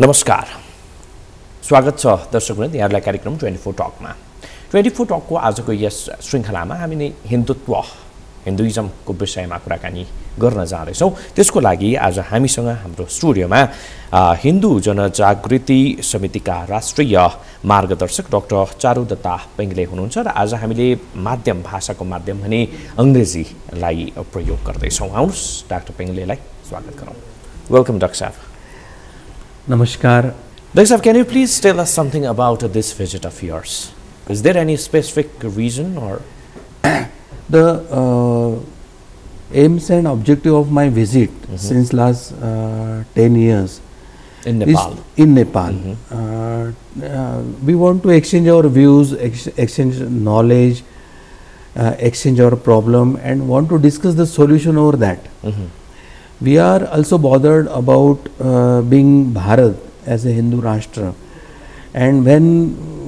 नमस्कार स्वागत छ दर्शकवृन्द यहाँलाई कार्यक्रम 24 टकमा 24 टकको आजको यस श्रृङ्खलामा हामीले हिन्दुइजमको विषयमा कुराकानी गर्न जाँदैछौँ। त्यसको लागि आज हामीसँग हाम्रो स्टुडियोमा हिन्दू जनजागृति समितिका राष्ट्रिय मार्गदर्शक डाक्टर चारुदत्ता पिङ्गले हुनुहुन्छ र आज हामीले भाषाको माध्यम भने अंग्रेजीलाई प्रयोग गर्दैछौँ। आउनुहोस् डाक्टर पिङ्गलेलाई स्वागत गरौँ। वेलकम डाक्टर साहब। Namaskar. Dr. Saab, can you please tell us something about this visit of yours? Is there any specific reason or? The aims and objective of my visit since last 10 years in Nepal. We want to exchange our views, exchange knowledge, exchange our problem, and want to discuss the solution over that. We are also bothered about being Bharat as a Hindu Rashtra, and when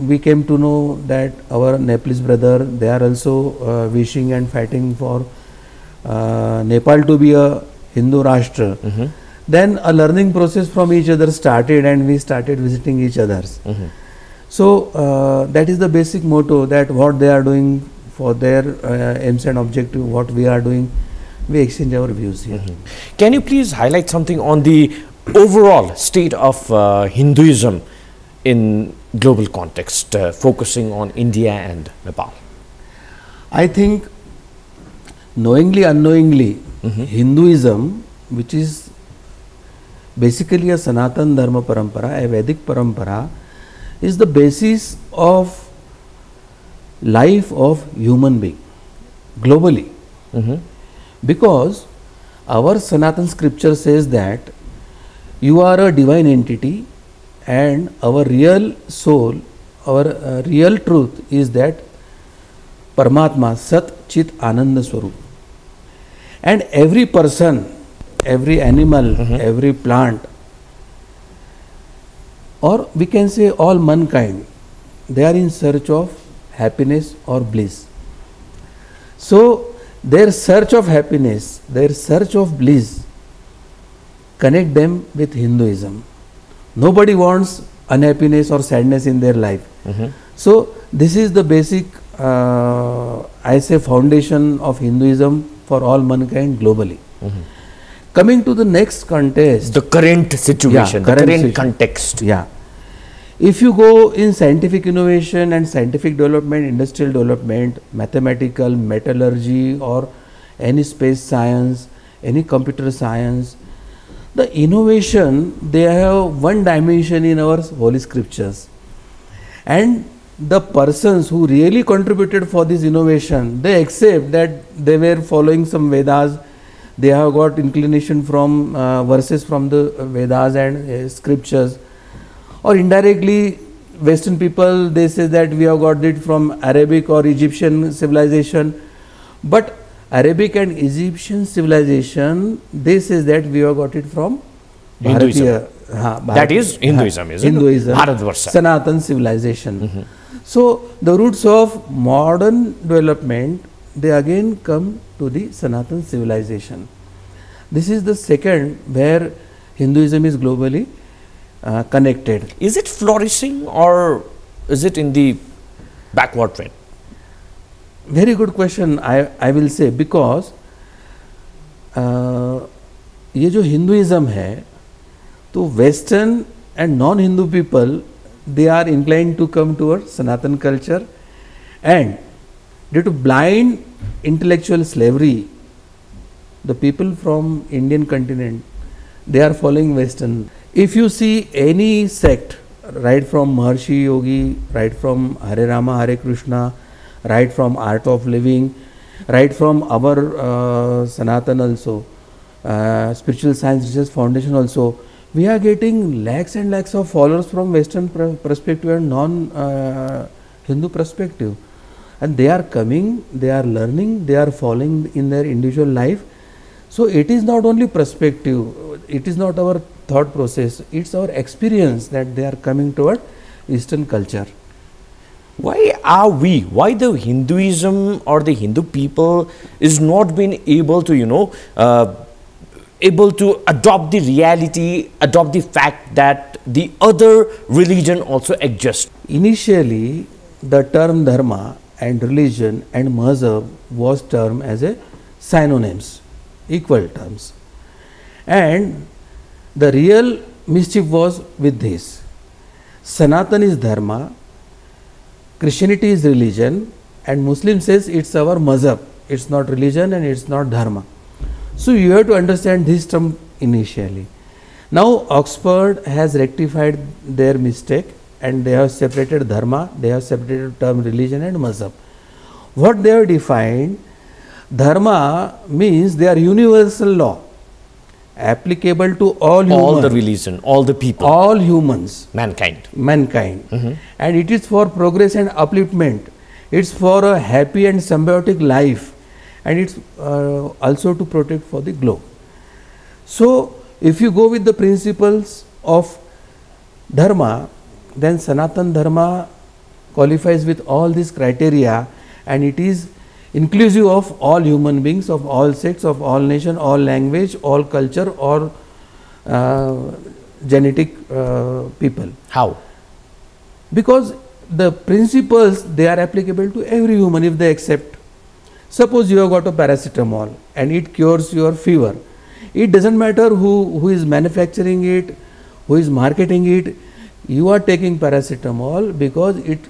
we came to know that our Nepalese brother, they are also wishing and fighting for Nepal to be a Hindu Rashtra, then a learning process from each other started and we started visiting each others. So that is the basic motto, that what they are doing for their aims and objective, what we are doing, we exchange our views here. Can you please highlight something on the overall state of Hinduism in global context, focusing on India and Nepal? I think knowingly, unknowingly, Hinduism, which is basically a Sanatan Dharma Parampara, a Vedic Parampara, is the basis of life of human being globally. Because our Sanatan scripture says that you are a divine entity and our real soul, our real truth is that Paramatma, Sat Chit Ananda Swarup. And every person, every animal, every plant, or we can say all mankind, they are in search of happiness or bliss. So their search of happiness, their search of bliss, connect them with Hinduism. Nobody wants unhappiness or sadness in their life. So this is the basic, I say, foundation of Hinduism for all mankind globally. Coming to the next context, the current situation, the current context. Yeah. If you go in scientific innovation and scientific development, industrial development, mathematical, metallurgy, or any space science, any computer science, the innovation, they have one dimension in our holy scriptures. And the persons who really contributed for this innovation, they accept that they were following some Vedas, they have got inclination from verses from the Vedas and scriptures. Or indirectly, Western people, they say that we have got it from Arabic or Egyptian civilization. But Arabic and Egyptian civilization, they say that we have got it from Hinduism. That is Hinduism, isn't it? Hinduism, Bharatvarsha. Sanatan civilization. So the roots of modern development, they again come to the Sanatan civilization. This is the second where Hinduism is globally connected. Is it flourishing or is it in the backward trend? Very good question, I will say, because ये जो Hinduism है, तो Western and non-Hindu people, they are inclined to come towards Sanatan culture, and due to blind intellectual slavery, the people from Indian continent, they are following Western. If you see any sect, right from Maharshi Yogi, right from Hare Rama, Hare Krishna, right from Art of Living, right from our Sanatan also, Spiritual Science Research Foundation also, we are getting lakhs and lakhs of followers from Western perspective and non-Hindu perspective. And they are coming, they are learning, they are following in their individual life. So it is not only perspective, it is not our thought process, it's our experience that they are coming toward Eastern culture. Why the Hinduism or the Hindu people is not being able to, able to adopt the reality, adopt the fact that the other religion also exists? Initially, the term dharma and religion and mazhab was termed as a synonyms, equal terms. And the real mischief was with this. Sanatan is dharma, Christianity is religion, and Muslim says it's our mazhab. It's not religion and it's not dharma. So you have to understand this term initially. Now Oxford has rectified their mistake and they have separated dharma, they have separated term religion and mazhab. What they have defined, dharma means they are universal law, applicable to all humans. All the religion, all the people. All humans. Mankind. Mankind. And it is for progress and upliftment. It's for a happy and symbiotic life. And it's also to protect for the globe. So, if you go with the principles of dharma, then Sanatan Dharma qualifies with all these criteria, and it is inclusive of all human beings, of all sects, of all nation, all language, all culture, or genetic people. How? Because the principles, they are applicable to every human if they accept. Suppose you have got a paracetamol and it cures your fever. It doesn't matter who is manufacturing it, who is marketing it. You are taking paracetamol because it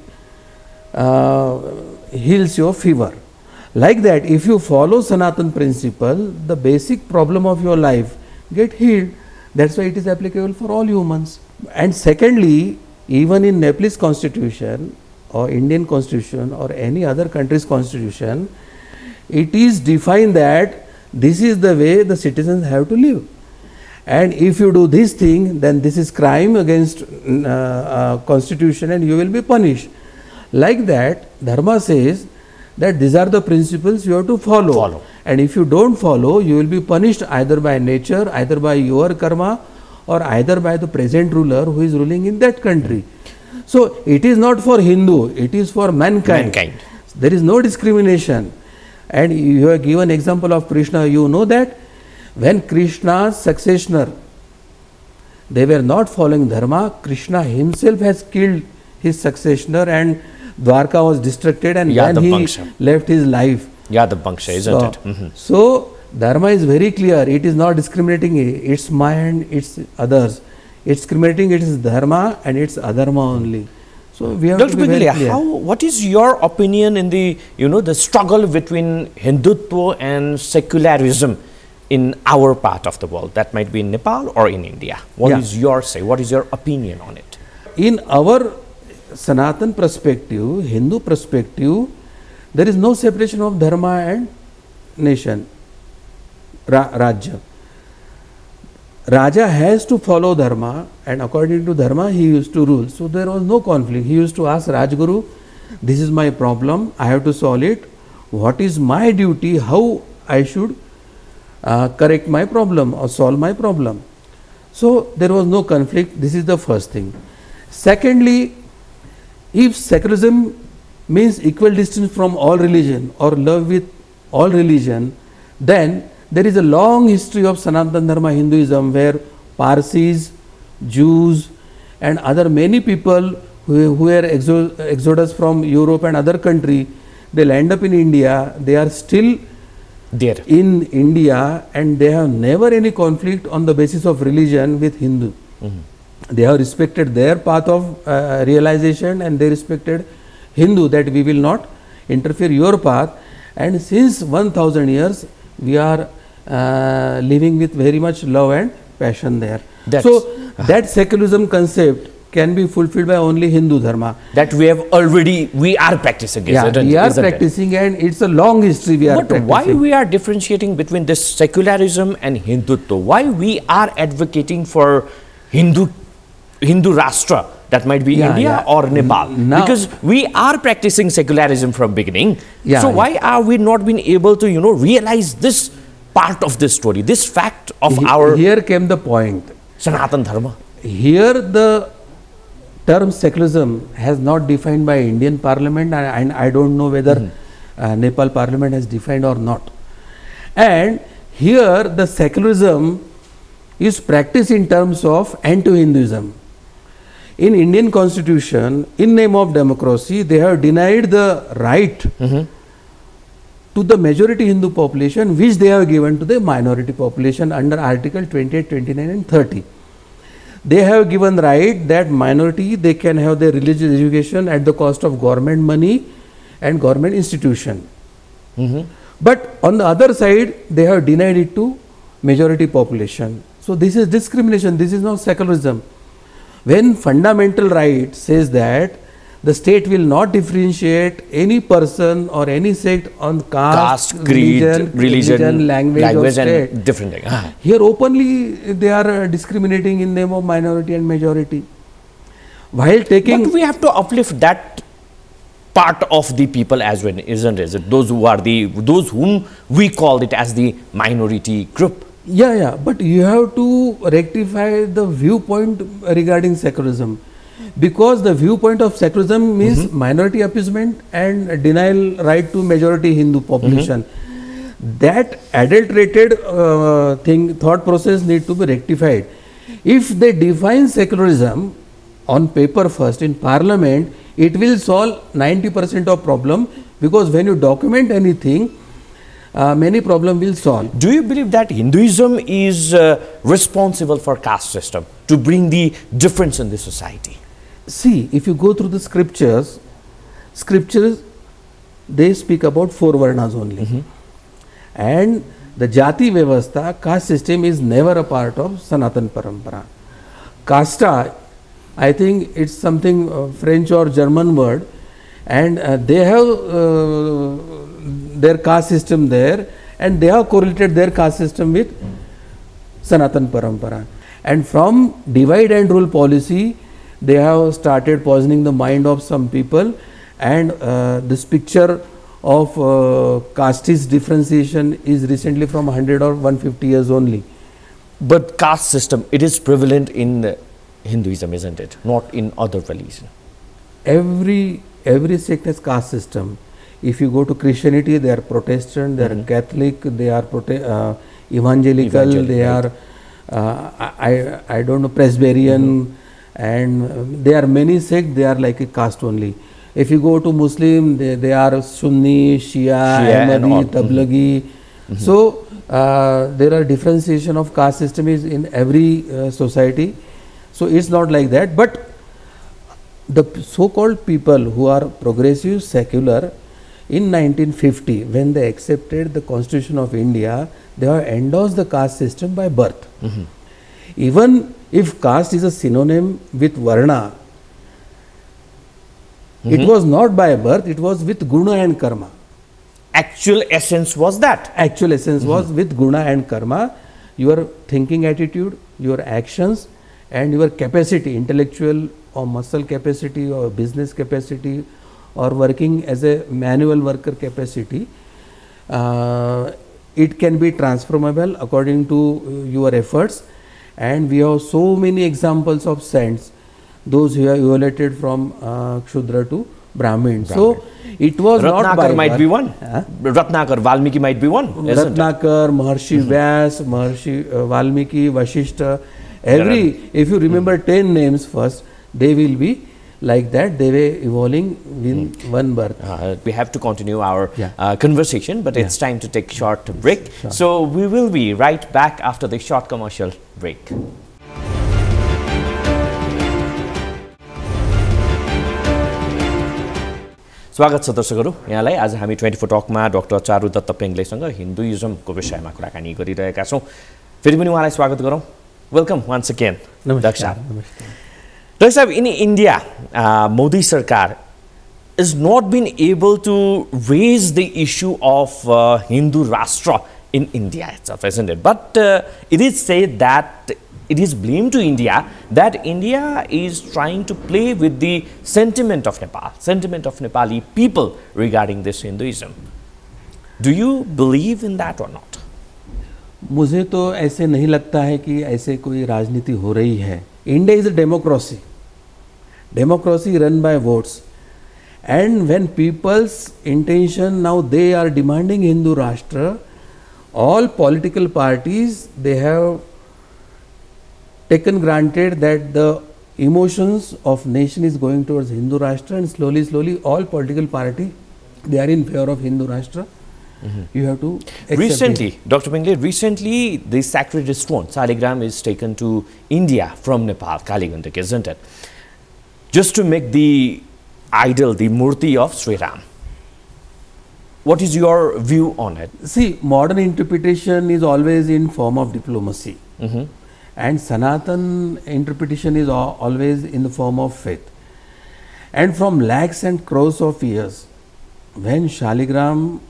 heals your fever. Like that, if you follow Sanatan principle, the basic problem of your life get healed. That's why it is applicable for all humans. And secondly, even in Nepalese constitution or Indian constitution or any other country's constitution, it is defined that this is the way the citizens have to live. And if you do this thing, then this is crime against constitution and you will be punished. Like that, Dharma says that these are the principles you have to follow. And if you don't follow, you will be punished either by nature, either by your karma, or either by the present ruler who is ruling in that country. So it is not for Hindu, it is for mankind. There is no discrimination. And you have given example of Krishna. You know that when Krishna's successor, they were not following dharma, Krishna himself has killed his successor and Dwarka was destructed, and then he left his life. Yadav isn't it? So dharma is very clear. It is not discriminating. It's mind, it's others. It's discriminating. It is dharma and it's adharma only. So we have Dr. to be very clear. What is your opinion in the the struggle between Hindutva and secularism in our part of the world? That might be in Nepal or in India. What is your say? What is your opinion on it? In our Sanatan perspective, Hindu perspective, there is no separation of dharma and nation, Rajya. Raja has to follow dharma, and according to dharma he used to rule. So there was no conflict. He used to ask Rajguru, this is my problem, I have to solve it. What is my duty? How I should correct my problem or solve my problem? So there was no conflict. This is the first thing. Secondly, if secularism means equal distance from all religion or love with all religion, then there is a long history of Sanatana Dharma Hinduism where Parsis, Jews and other many people who were exodus from Europe and other country, they land up in India, they are still there in India, and they have never any conflict on the basis of religion with Hindu. They have respected their path of realization, and they respected Hindu, that we will not interfere your path. And since 1000 years we are living with very much love and passion there. So that secularism concept can be fulfilled by only Hindu dharma. That we are practicing. We are practicing, and it's a long history we are practicing. But why we are differentiating between this secularism and Hindutva? Why we are advocating for Hindu Rashtra, that might be India or Nepal? Because we are practicing secularism from beginning. So why are we not being able to realize this part of this story, this fact of our... Here came the point. Sanatana Dharma. Here the term secularism has not defined by Indian Parliament, and I don't know whether Nepal Parliament has defined or not. And here the secularism is practiced in terms of end to Hinduism. In Indian constitution, in name of democracy, they have denied the right to the majority Hindu population, which they have given to the minority population under Article 28, 29 and 30. They have given right that minority, they can have their religious education at the cost of government money and government institution. But on the other side, they have denied it to majority population. So this is discrimination, this is not secularism. When fundamental right says that the state will not differentiate any person or any sect on caste, creed, religion, language or state. and different things. Here openly they are discriminating in name of minority and majority. While taking... But we have to uplift that part of the people as well, isn't it? Those whom we called it as the minority group. Yeah, but you have to rectify the viewpoint regarding secularism, because the viewpoint of secularism means minority appeasement and denial right to majority Hindu population. That adulterated thought process need to be rectified. If they define secularism on paper first in parliament, it will solve 90% of problem, because when you document anything, many problems will solve. Do you believe that Hinduism is responsible for caste system to bring the difference in the society? See, if you go through the scriptures, they speak about 4 varnas only. And the jati vyavastha, caste system is never a part of Sanatan Parampara. Kasta, I think it's something French or German word, and they have their caste system there, and they have correlated their caste system with Sanatan Parampara. And from divide and rule policy, they have started poisoning the mind of some people, and this picture of casteist differentiation is recently from 100 or 150 years only. But caste system, it is prevalent in Hinduism, isn't it? Not in other religions. Every sect has caste system. If you go to Christianity, they are Protestant, they are Catholic, they are evangelical, they are I don't know, Presbyterian, and there are many sects, they are like a caste only. If you go to Muslim, they are Sunni, Shia, Ahmadi, Tablagi. So there are differentiation of caste system is in every society. So it's not like that. But the so-called people who are progressive, secular, in 1950, when they accepted the Constitution of India, they have endorsed the caste system by birth. Even if caste is a synonym with Varna, it was not by birth, it was with Guna and Karma. Actual essence was that? Actual essence was with Guna and Karma. Your thinking attitude, your actions, and your capacity, intellectual or muscle capacity or business capacity or working as a manual worker capacity, it can be transformable according to your efforts. And we have so many examples of saints, those who have evolved from Kshudra to Brahmin. So it was not by might be one. Ratnakar, Valmiki might be one. Ratnakar, Maharshi Vyas, Maharshi Valmiki, Vashishta, if you remember 10 names first, they will be like that, they were evolving in one birth. We have to continue our conversation, but it's time to take a short break. So we will be right back after the short commercial break. स्वागत छ दर्शकहरू, यहाँलाई आज हामी 24 टकमा doctor Charudatta पेङ्गलेसँग हिन्दुइजमको विषयमा कुराकानी गरिरहेका छौं। फेरि पनि उहाँलाई स्वागत गरौँ। वेलकम वन्स अगेन डाक्टर साहब। Dr. Sahib, in India, Modi Sarkar is not been able to raise the issue of Hindu Rashtra in India itself, isn't it? But it is said that it is blamed to India that India is trying to play with the sentiment of Nepal, sentiment of Nepali people regarding this Hinduism. Do you believe in that or not? मुझे तो ऐसे नहीं लगता है कि ऐसे कोई राजनीति हो रही है. India is a democracy. Democracy run by votes. And when people's intention, now they are demanding Hindu Rashtra, all political parties, they have taken granted that the emotions of nation is going towards Hindu Rashtra, and slowly all political party, they are in favor of Hindu Rashtra. You have to accept Recently, it. Dr. Pingale, recently the sacred stone, Saligram, is taken to India from Nepal, Kaligandak, isn't it? Just to make the idol, the murti of Sri Ram. What is your view on it? See, modern interpretation is always in form of diplomacy. And Sanatan interpretation is always in the form of faith. And from lakhs and crores of years, when Shaligram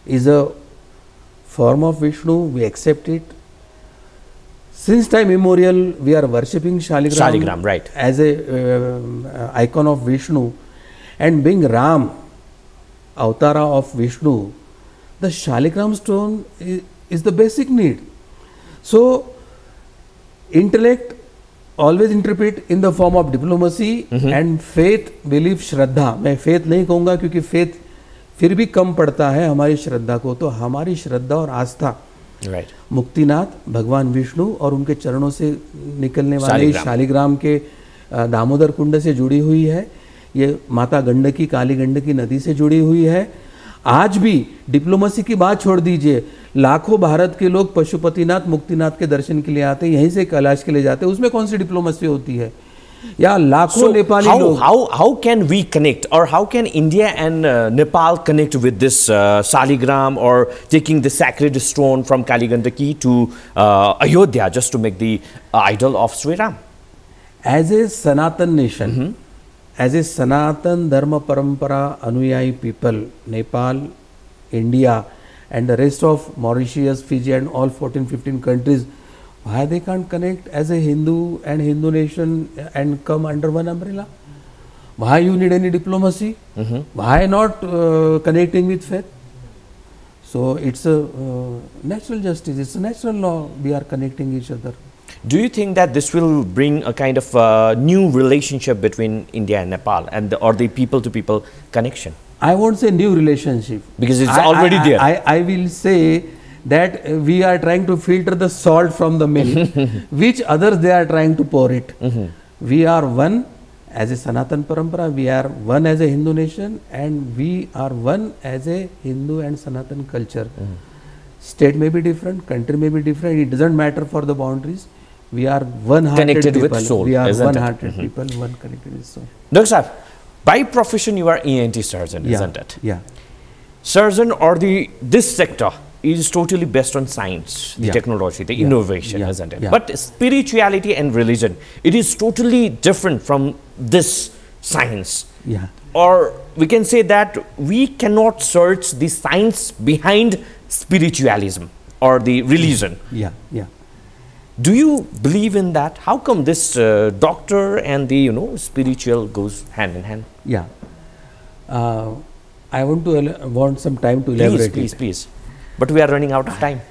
is a form of Vishnu, we accept it. Since time immemorial, we are worshipping Shaligram, right, as a icon of Vishnu, and being Ram, Avatara of Vishnu, the Shaligram stone is the basic need. So, intellect always interpret in the form of diplomacy, and faith, belief, श्रद्धा. मैं faith नहीं कहूँगा क्योंकि faith फिर भी कम पड़ता है हमारी श्रद्धा को. तो हमारी श्रद्धा और आस्था मुक्तिनाथ भगवान विष्णु और उनके चरणों से निकलने वाले शालिग्राम के दामोदर कुंड से जुड़ी हुई है. ये माता गंडकी, काली गंडकी नदी से जुड़ी हुई है. आज भी डिप्लोमेसी की बात छोड़ दीजिए, लाखों भारत के लोग पशुपतिनाथ मुक्तिनाथ के दर्शन के लिए आते हैं, यहीं से कैलाश के लिए जाते हैं. उसमें कौन सी डिप्लोमेसी होती है? या लाखों नेपाली लोग. How can we connect, or how can India and Nepal connect with this Saligram, or taking the sacred stone from Kaligandaki to Ayodhya just to make the idol of Sri Ram? As a Sanatan nation, as a Sanatan Dharma Parampara Anuyai people, Nepal, India, and the rest of Mauritius, Fiji, and all 14-15 countries, why they can't connect as a Hindu and Hindu nation and come under one umbrella? Why you need any diplomacy? Why not connecting with faith? So it's a natural justice, it's a natural law, we are connecting each other. Do you think that this will bring a kind of new relationship between India and Nepal, and or the people-to-people connection? I won't say new relationship. Because it's already there. I will say that we are trying to filter the salt from the mill, which others they are trying to pour it. We are one as a Sanatan Parampara, we are one as a Hindu nation, and we are one as a Hindu and Sanatan culture. State may be different, country may be different, it doesn't matter for the boundaries. We are one-hearted Connected people. with soul, we are isn't it? one-hearted people, one connected with soul. Dr. Sahib, by profession you are ENT surgeon, isn't it? Yeah. Surgeon or this sector is totally based on science, the technology, the innovation, isn't it? But spirituality and religion, it is totally different from this science. Or we can say that we cannot search the science behind spiritualism or the religion. Do you believe in that? How come this doctor and the spiritual goes hand in hand? I want some time to elaborate. Please. But we are running out of time,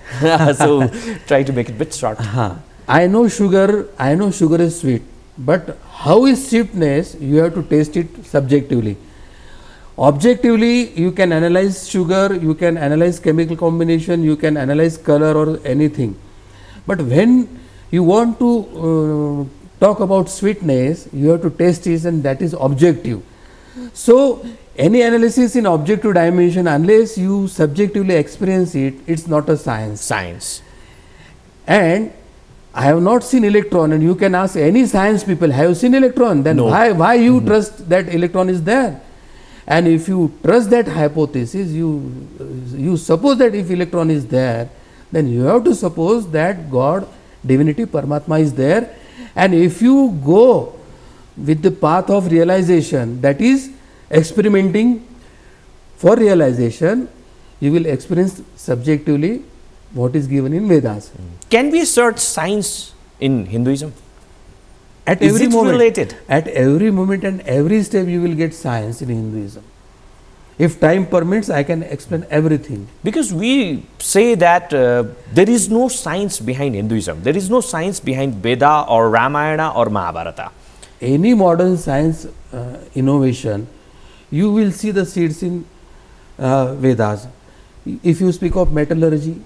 so try to make it a bit short. I know sugar is sweet, but how is sweetness? You have to taste it subjectively. Objectively, you can analyze sugar, you can analyze chemical combination, you can analyze color or anything. But when you want to talk about sweetness, you have to taste it, and that is objective. So, any analysis in objective dimension, unless you subjectively experience it, it's not a science. And I have not seen electron, and you can ask any science people, have you seen electron? Then why you trust that electron is there? And if you trust that hypothesis, you suppose that if electron is there, then you have to suppose that God, divinity, Paramatma is there. And if you go with the path of realization, that is experimenting for realization, you will experience subjectively what is given in Vedas. Can we search science in Hinduism? At is every it moment, related? At every moment and every step you will get science in Hinduism. If time permits, I can explain everything. Because we say that there is no science behind Hinduism. There is no science behind Veda or Ramayana or Mahabharata. Any modern science innovation, you will see the seeds in Vedas. If you speak of metallurgy,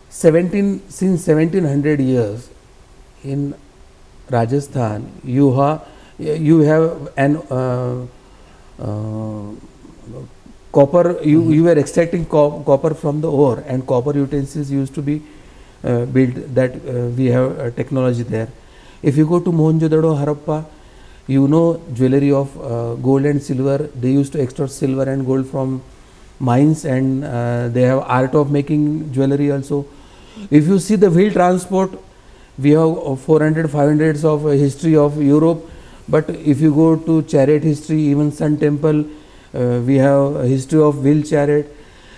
since 1700 years in Rajasthan, you have an copper. You were extracting copper from the ore, and copper utensils used to be built. That we have technology there. If you go to Mohenjo-daro, Harappa, you know jewelry of gold and silver. They used to extract silver and gold from mines, and they have art of making jewelry also. If you see the wheel transport, we have 400, 500s of history of Europe. But if you go to chariot history, even Sun Temple, we have a history of wheel chariot.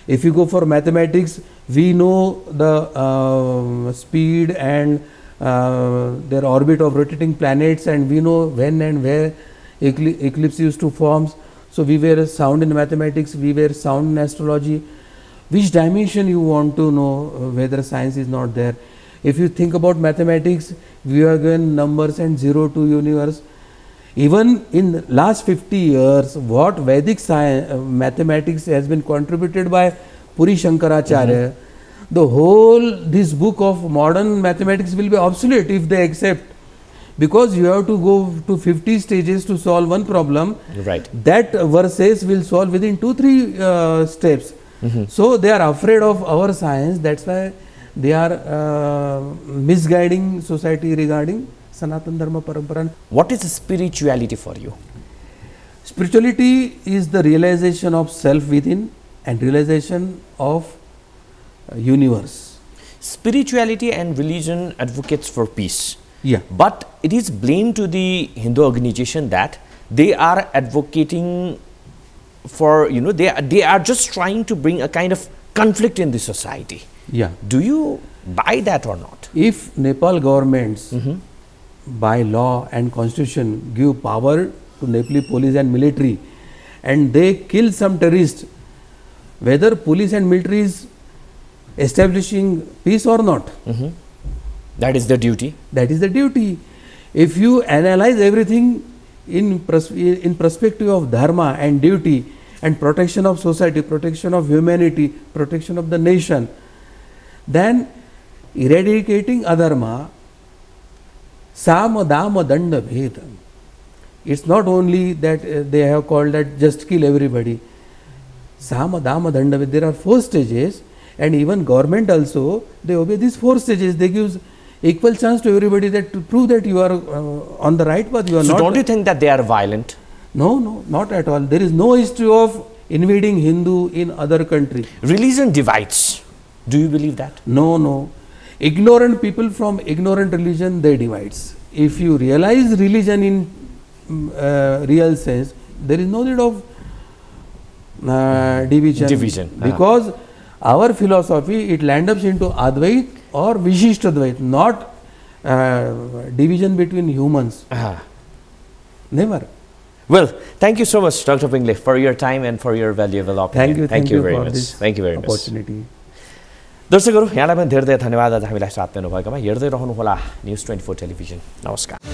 If you go for mathematics, we know the speed and their orbit of rotating planets, and we know when and where eclipse used to form. So we were sound in mathematics, we were sound in astrology. Which dimension you want to know whether science is not there? If you think about mathematics, we are given numbers and 0 to universe. Even in last 50 years, what Vedic science, mathematics has been contributed by Puri Shankaracharya, the whole this book of modern mathematics will be obsolete if they accept, because you have to go to 50 stages to solve one problem. Right. That verses will solve within 2-3 steps. So they are afraid of our science. That's why they are misguiding society regarding Sanatana Dharma Parampara. What is spirituality for you? Spirituality is the realization of self within and realization of universe. Spirituality and religion advocates for peace. Yeah. But it is blamed to the Hindu organization that they are advocating for, they are just trying to bring a kind of conflict in the society. Yeah. Do you buy that or not? If Nepal governments by law and constitution give power to Nepali police and military, and they kill some terrorists, whether police and military is establishing peace or not, that is the duty. That is the duty. If you analyze everything in perspective of dharma and duty and protection of society, protection of humanity, protection of the nation, then eradicating adharma, sama dama danda bheda. It's not only that they have called that just kill everybody. Sama dama danda bheda. There are 4 stages, and even government also, they obey these 4 stages. They give equal chance to everybody that to prove that you are on the right path. You are so not. Don't you think that they are violent? No, no, not at all. There is no history of invading Hindu in other country. Religion divides. Do you believe that? No, no. Ignorant people from ignorant religion, they divides. If you realize religion in real sense, there is no need of division. Because our philosophy, it lands up into Advait or Vishishtadvait, not division between humans. Never. Well, thank you so much, Dr. Pingale, for your time and for your valuable opinion. Thank you very for much. this Thank you very opportunity. much. दर्शकहरू यहाँलाई पनि धेरै धेरै धन्यवाद आज हामीलाई साथ दिनुभएकोमा। हेर्दै रहनुहोला न्युज 24 टेलिभिजन। नमस्कार।